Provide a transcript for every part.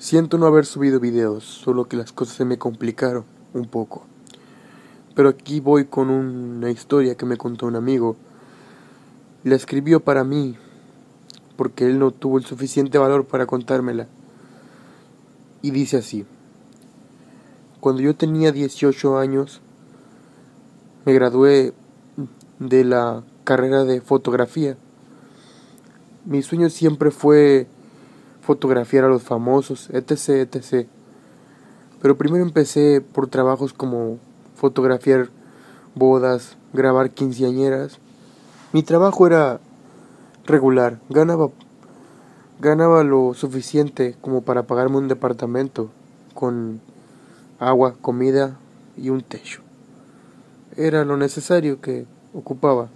Siento no haber subido videos, solo que las cosas se me complicaron un poco. Pero aquí voy con una historia que me contó un amigo. La escribió para mí, porque él no tuvo el suficiente valor para contármela. Y dice así: cuando yo tenía 18 años, me gradué de la carrera de fotografía. Mi sueño siempre fue fotografiar a los famosos, etc, etc. Pero primero empecé por trabajos como fotografiar bodas, grabar quinceañeras. Mi trabajo era regular, ganaba lo suficiente como para pagarme un departamento con agua, comida y un techo. Era lo necesario que ocupaba.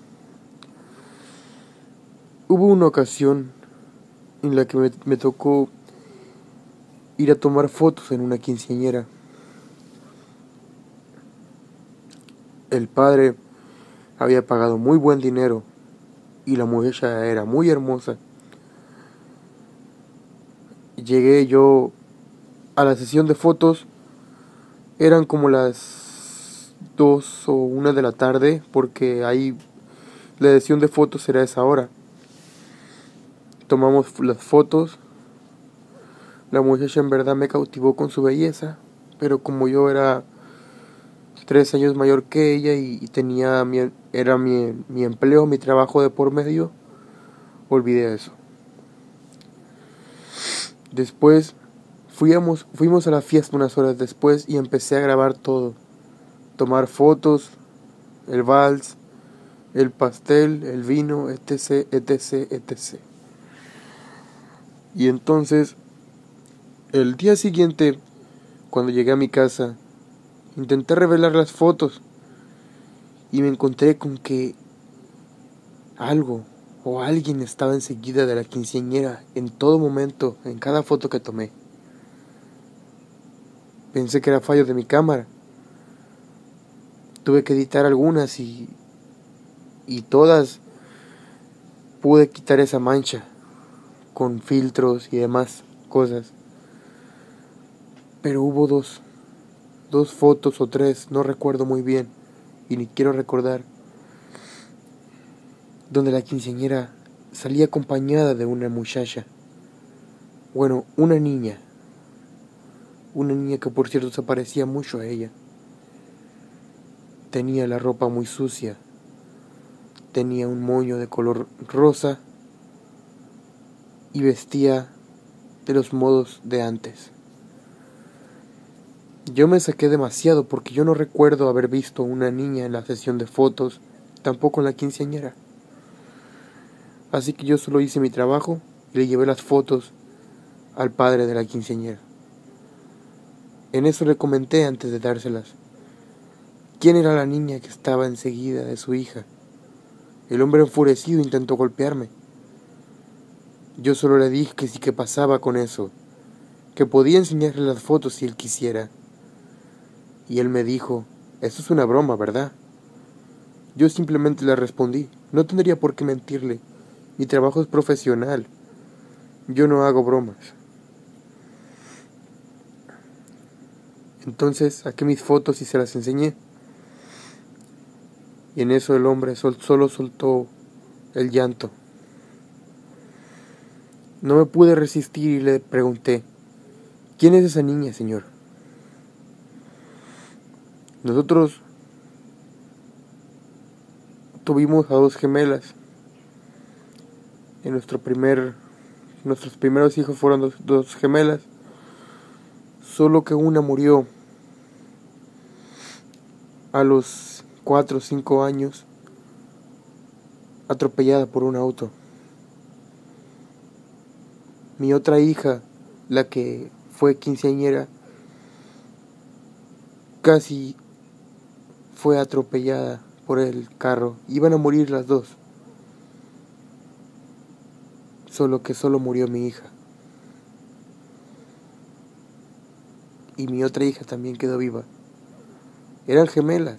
Hubo una ocasión en la que me tocó ir a tomar fotos en una quinceañera. El padre había pagado muy buen dinero y la muchacha era muy hermosa. Llegué yo a la sesión de fotos, eran como las 2 o 1 de la tarde, porque ahí la sesión de fotos era a esa hora. Tomamos las fotos. La muchacha en verdad me cautivó con su belleza, pero como yo era 3 años mayor que ella y tenía mi empleo, mi trabajo de por medio, olvidé eso. Después fuimos a la fiesta unas horas después y empecé a grabar todo. Tomar fotos, el vals, el pastel, el vino, etc, etc, etc. Y entonces, el día siguiente, cuando llegué a mi casa, intenté revelar las fotos y me encontré con que algo o alguien estaba enseguida de la quinceañera en todo momento, en cada foto que tomé. Pensé que era fallo de mi cámara. Tuve que editar algunas y todas pude quitar esa mancha con filtros y demás cosas. Pero hubo dos fotos o 3, no recuerdo muy bien y ni quiero recordar, donde la quinceañera salía acompañada de una muchacha. Bueno, una niña que por cierto se parecía mucho a ella. Tenía la ropa muy sucia, tenía un moño de color rosa y vestía de los modos de antes. Yo me saqué demasiado porque yo no recuerdo haber visto una niña en la sesión de fotos, tampoco en la quinceañera. Así que yo solo hice mi trabajo y le llevé las fotos al padre de la quinceañera. En eso le comenté antes de dárselas quién era la niña que estaba enseguida de su hija. El hombre enfurecido intentó golpearme. Yo solo le dije que sí, que pasaba con eso, que podía enseñarle las fotos si él quisiera. Y él me dijo: eso es una broma, ¿verdad? Yo simplemente le respondí: no tendría por qué mentirle, mi trabajo es profesional, yo no hago bromas. Entonces saqué mis fotos y se las enseñé. Y en eso el hombre solo soltó el llanto. No me pude resistir y le pregunté: ¿quién es esa niña, señor? Nosotros tuvimos a 2 gemelas. Nuestros primeros hijos fueron dos gemelas. Solo que una murió a los 4 o 5 años, atropellada por un auto. Mi otra hija, la que fue quinceañera, casi fue atropellada por el carro. Iban a morir las dos. Solo que solo murió mi hija. Y mi otra hija también quedó viva. Eran gemelas.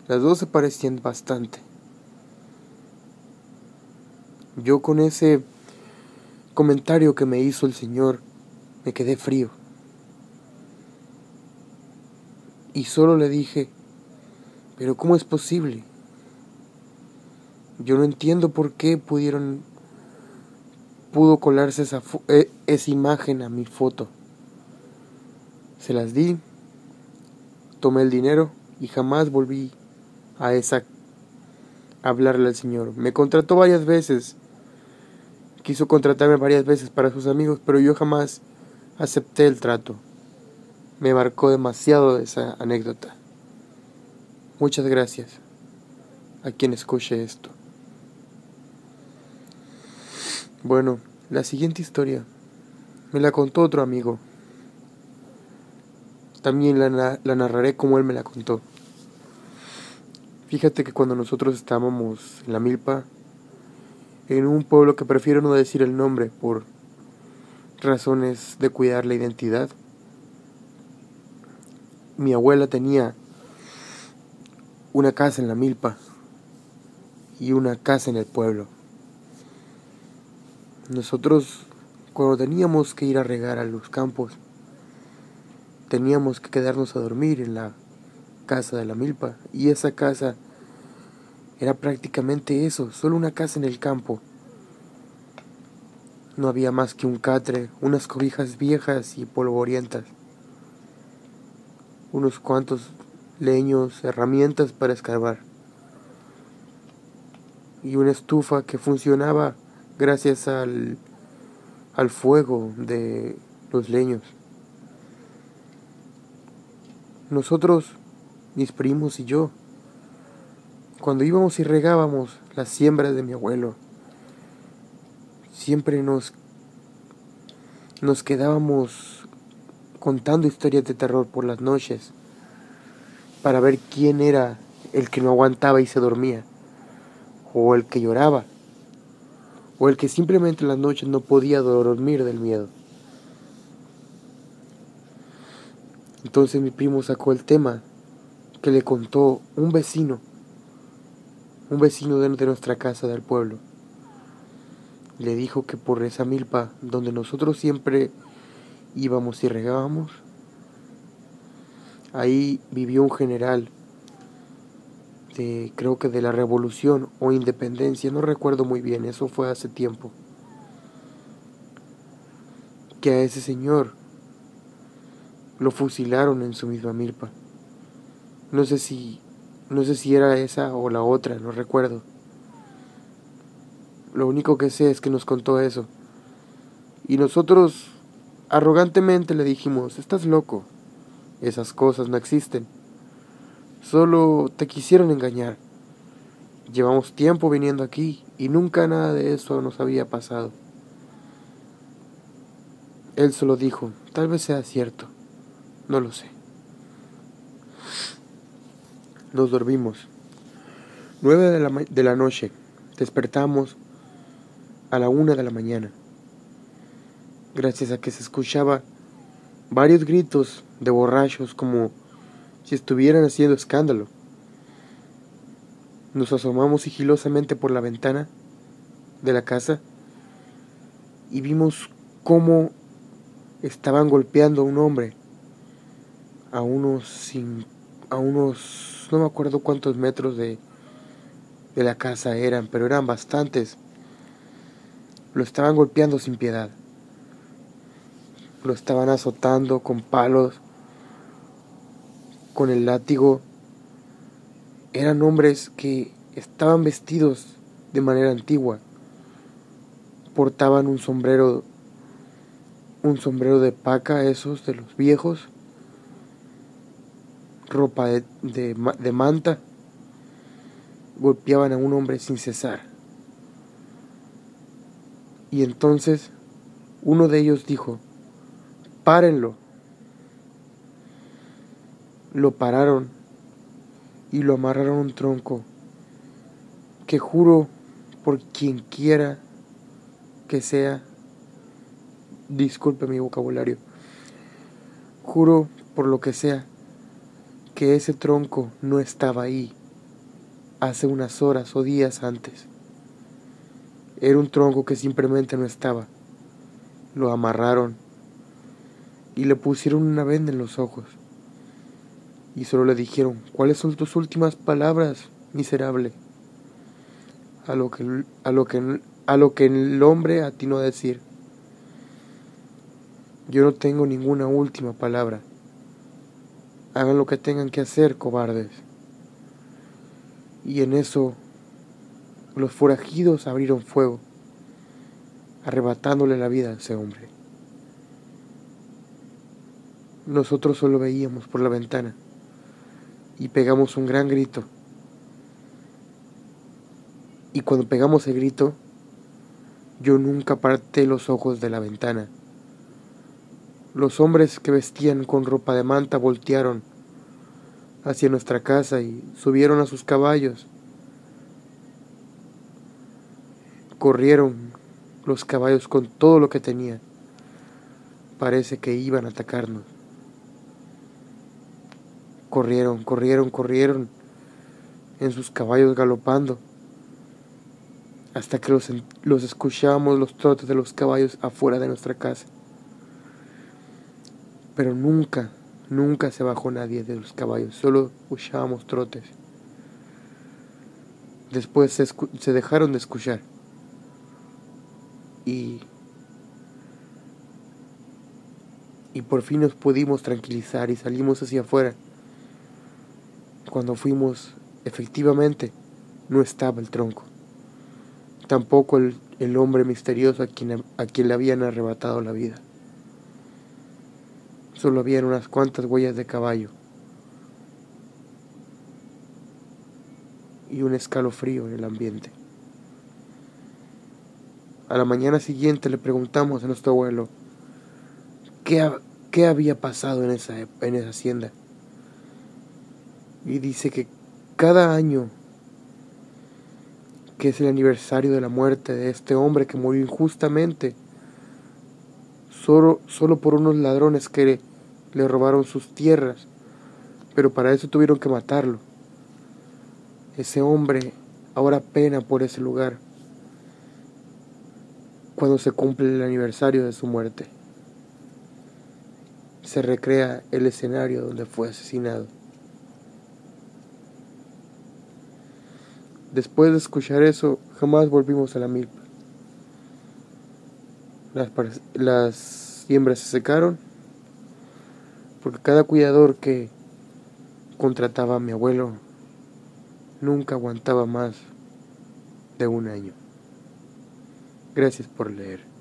Las dos se parecían bastante. Yo, con ese comentario que me hizo el señor, Me quedé frío. Y solo le dije, pero ¿cómo es posible? Yo no entiendo por qué pudo colarse esa imagen a mi foto. Se las di, tomé el dinero y jamás volví a hablarle al señor. Me contrató varias veces, quiso contratarme varias veces para sus amigos, pero yo jamás acepté el trato. Me marcó demasiado esa anécdota. Muchas gracias a quien escuche esto. Bueno, la siguiente historia me la contó otro amigo. También la narraré como él me la contó. Fíjate que cuando nosotros estábamos en la milpa, en un pueblo que prefiero no decir el nombre por razones de cuidar la identidad, mi abuela tenía una casa en la milpa y una casa en el pueblo. Nosotros, cuando teníamos que ir a regar a los campos, teníamos que quedarnos a dormir en la casa de la milpa, y esa casa era prácticamente eso, solo una casa en el campo. No había más que un catre, unas cobijas viejas y polvorientas, unos cuantos leños, herramientas para escarbar, y una estufa que funcionaba gracias al fuego de los leños. Nosotros, mis primos y yo, cuando íbamos y regábamos las siembras de mi abuelo, siempre nos quedábamos contando historias de terror por las noches para ver quién era el que no aguantaba y se dormía, o el que lloraba, o el que simplemente en las noches no podía dormir del miedo. Entonces mi primo sacó el tema que le contó un vecino de nuestra casa del pueblo. Le dijo que por esa milpa donde nosotros siempre íbamos y regábamos, ahí vivió un general creo que de la Revolución o Independencia, no recuerdo muy bien, eso fue hace tiempo, que a ese señor lo fusilaron en su misma milpa. No sé si era esa o la otra, no recuerdo. Lo único que sé es que nos contó eso. Y nosotros arrogantemente le dijimos, estás loco, esas cosas no existen. Solo te quisieron engañar. Llevamos tiempo viniendo aquí y nunca nada de eso nos había pasado. Él solo dijo, tal vez sea cierto, no lo sé. Nos dormimos. 9 de la noche. Despertamos a la 1 de la mañana. Gracias a que se escuchaba varios gritos de borrachos como si estuvieran haciendo escándalo. Nos asomamos sigilosamente por la ventana de la casa y vimos cómo estaban golpeando a un hombre a unos no me acuerdo cuántos metros de la casa eran, pero eran bastantes. Lo estaban golpeando sin piedad. Lo estaban azotando con palos, con el látigo. Eran hombres que estaban vestidos de manera antigua. Portaban un sombrero de paca, esos de los viejos, ropa de manta. Golpeaban a un hombre sin cesar. Y entonces uno de ellos dijo, párenlo. Lo pararon y lo amarraron a un tronco que juro por quien quiera que sea, disculpe mi vocabulario, juro por lo que sea que ese tronco no estaba ahí hace unas horas o días antes. Era un tronco que simplemente no estaba. Lo amarraron y le pusieron una venda en los ojos. Y solo le dijeron: ¿cuáles son tus últimas palabras, miserable? A lo que el hombre atinó a decir: yo no tengo ninguna última palabra. Hagan lo que tengan que hacer, cobardes. Y en eso los forajidos abrieron fuego, arrebatándole la vida a ese hombre. Nosotros solo veíamos por la ventana y pegamos un gran grito. Y cuando pegamos el grito, yo nunca aparté los ojos de la ventana. Los hombres que vestían con ropa de manta voltearon hacia nuestra casa y subieron a sus caballos. Corrieron los caballos con todo lo que tenían. Parece que iban a atacarnos. Corrieron en sus caballos galopando, hasta que los escuchábamos los trotes de los caballos afuera de nuestra casa. Pero nunca se bajó nadie de los caballos, solo escuchábamos trotes. Después se dejaron de escuchar. Y por fin nos pudimos tranquilizar y salimos hacia afuera. Cuando fuimos, efectivamente, no estaba el tronco. Tampoco el hombre misterioso a quien le habían arrebatado la vida. Solo habían unas cuantas huellas de caballo y un escalofrío en el ambiente. A la mañana siguiente le preguntamos a nuestro abuelo qué había pasado en esa hacienda. Y dice que cada año, que es el aniversario de la muerte de este hombre que murió injustamente, solo por unos ladrones que le robaron sus tierras, pero para eso tuvieron que matarlo. Ese hombre ahora pena por ese lugar cuando se cumple el aniversario de su muerte. Se recrea el escenario donde fue asesinado. Después de escuchar eso, jamás volvimos a la milpa. Las siembras se secaron, porque cada cuidador que contrataba a mi abuelo nunca aguantaba más de un año. Gracias por leer.